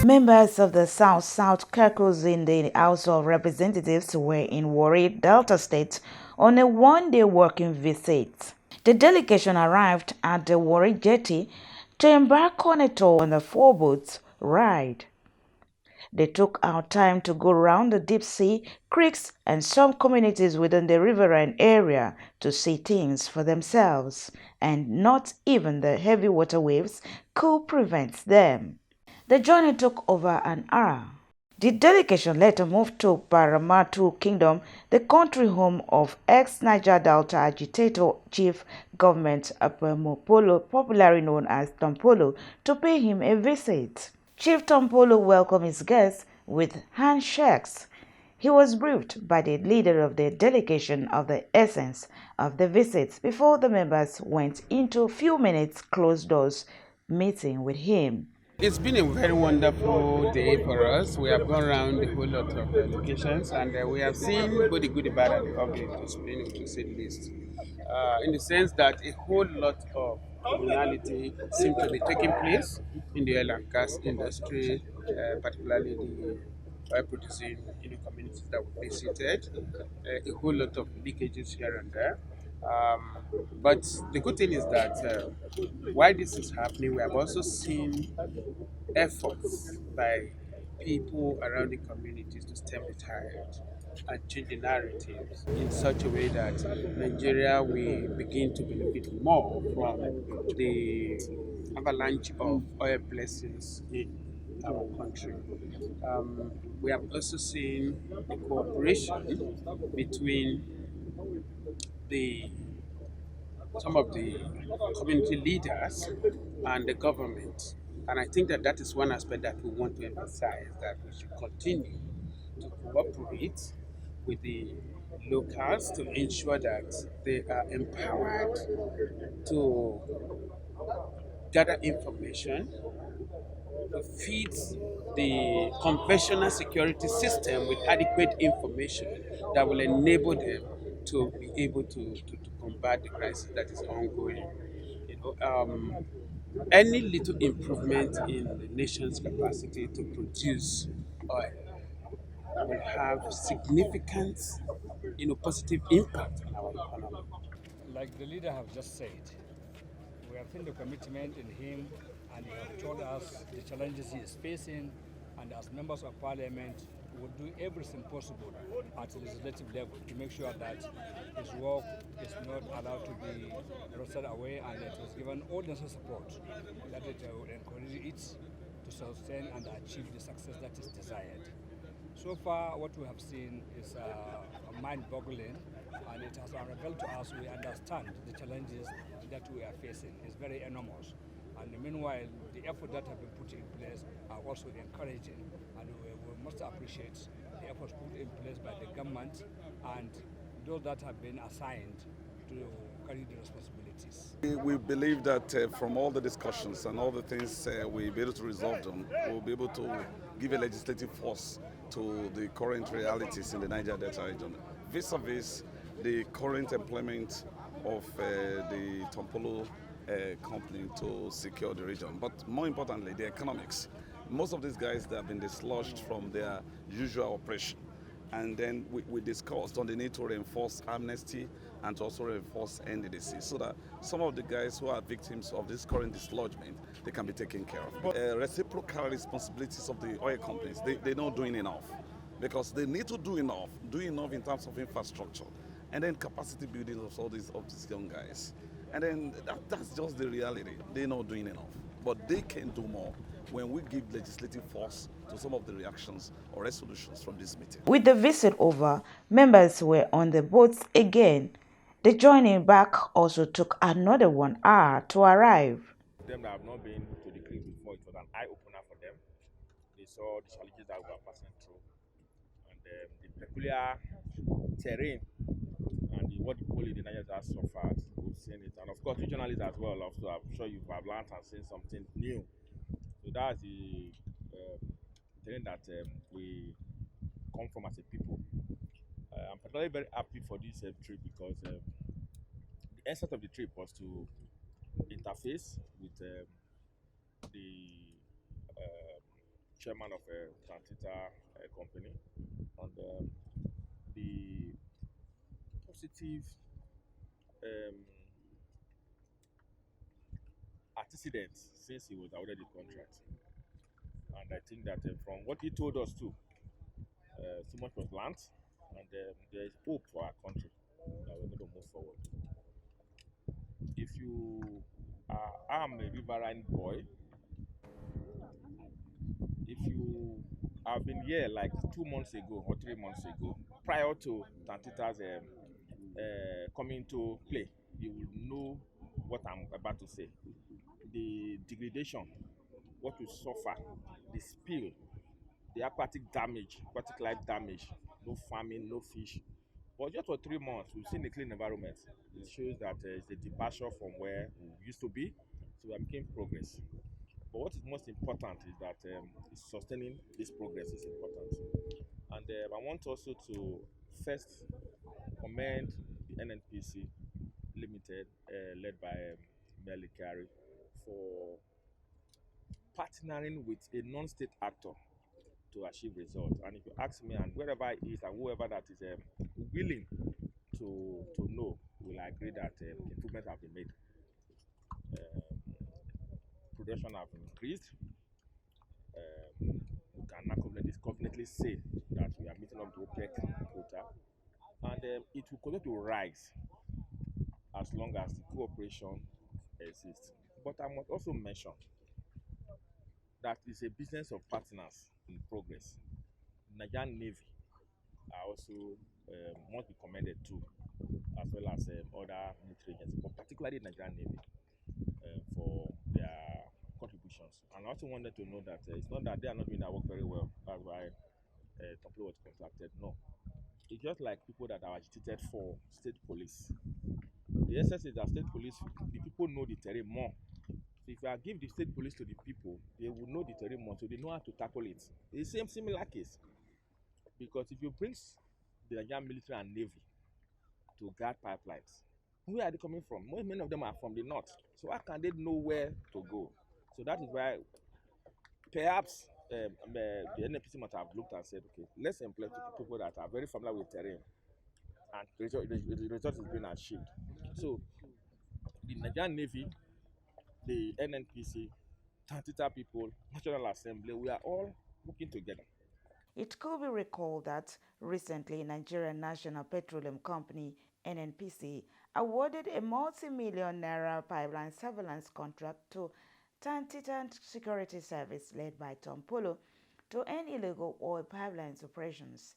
Members of the South South Caucus in the House of Representatives were in Warri, Delta State on a one-day working visit. The delegation arrived at the Warri jetty to embark on a tour on a four-boat ride. They took out time to go around the deep sea, creeks, and some communities within the riverine area to see things for themselves, and not even the heavy water waves could prevent them. The journey took over an hour. The delegation later moved to Paramatu Kingdom, the country home of ex-Niger Delta agitator Chief Government Tompolo, popularly known as Tompolo, to pay him a visit. Chief Tompolo welcomed his guests with handshakes. He was briefed by the leader of the delegation of the essence of the visit before the members went into a few minutes closed-doors meeting with him. It's been a very wonderful day for us. We have gone around a whole lot of locations, and we have seen both the good, the bad, and the ugly, to say the least. In the sense that a whole lot of criminality seems to be taking place in the oil and gas industry, particularly the oil producing communities that we visited. A whole lot of leakages here and there. Um, but the good thing is that while this is happening, we have also seen efforts by people around the communities to stem the tide and change the narratives in such a way that Nigeria will begin to benefit more from the avalanche of oil blessings in our country. We have also seen the cooperation between the some of the community leaders and the government. And I think that that is one aspect that we want to emphasize, that we should continue to cooperate with the locals to ensure that they are empowered to gather information to feed the conventional security system with adequate information that will enable them to be able to combat the crisis that is ongoing. You know, any little improvement in the nation's capacity to produce oil will have significant, positive impact on our economy. Like the leader have just said, we have seen the commitment in him, and he have told us the challenges he is facing, and as members of parliament, we will do everything possible at the legislative level to make sure that his work is not allowed to be rusted away, and that is given all the necessary support that it will encourage it to sustain and achieve the success that is desired. So far, what we have seen is mind-boggling, and it has revealed to us we understand the challenges that we are facing. It's very enormous. And meanwhile, the effort that have been put in place are also encouraging, and we must appreciate the efforts put in place by the government and those that have been assigned to carry the responsibilities. We believe that from all the discussions and all the things we'll be able to resolve them, we'll be able to give a legislative force to the current realities in the Niger Delta region, vis-a-vis the current employment of the Tompolo company to secure the region. But more importantly, the economics. Most of these guys, they have been dislodged from their usual operation. And then we discussed on the need to reinforce amnesty and to also reinforce NDDC so that some of the guys who are victims of this current dislodgement, they can be taken care of. Reciprocal responsibilities of the oil companies, they're not doing enough because they need to do enough in terms of infrastructure and then capacity building of all these young guys. And then that's just the reality. They're not doing enough, but they can do more when we give legislative force to some of the reactions or resolutions from this meeting. With the visit over, members were on the boats again. The journey back also took another 1 hour to arrive. Them that have not been to the creek before, it was an eye-opener for them. They saw the challenges that we are passing through, and the peculiar terrain and what the people in the Niger have suffered. We've seen it, and of course, regionalists as well. Also, I'm sure you've learned and seen something new. So that's the terrain that we come from as a people. I'm particularly very happy for this trip because the essence of the trip was to interface with the chairman of a Tantita company, and the positive um, antecedents since he was awarded the contract. And I think that from what he told us too, so much was learned, and there is hope for our country that we're going to move forward. If you I'm a Riverline boy, if you have been here like 2 months ago or 3 months ago, prior to Tantita's coming to play, you will know what I'm about to say. The degradation, what we suffer, the spill, the aquatic damage, aquatic life damage, no farming, no fish. But just for 3 months, we've seen a clean environment. It shows that it's a departure from where we used to be. So we are making progress. But what is most important is that sustaining this progress is important. And I want also to first commend the NNPC Limited, led by Melly Carey, for partnering with a non-state actor to achieve results. And if you ask me, and wherever it is, and whoever that is willing to know, will agree that improvements have been made. Production have increased. We can now confidently say that we are meeting up to OPEC quota, and it will continue to rise as long as the cooperation exists. But I must also mention that it's a business of partners in progress. Nigerian Navy are also must be commended too, as well as other military agencies, but particularly Nigerian Navy for their contributions. And I also wanted to know that it's not that they are not doing their work very well. That's why Tompolo was contracted. No, it's just like people that are agitated for state police. The essence is that state police, the people know the terrain more. So if I give the state police to the people, they will know the terrain more, so they know how to tackle it. It's the same similar case. Because if you bring the Nigerian military and navy to guard pipelines, where are they coming from? Many of them are from the north. So how can they know where to go? So that is why perhaps the NNPC must have looked and said, okay, let's employ people that are very familiar with terrain, and the result is being achieved. So the Nigerian Navy, the NNPC, Tantita people, National Assembly, we are all working together. It could be recalled that recently Nigerian National Petroleum Company (NNPC) awarded a multi-million naira pipeline surveillance contract to Tantitan Security Service led by Tompolo to end illegal oil pipelines operations.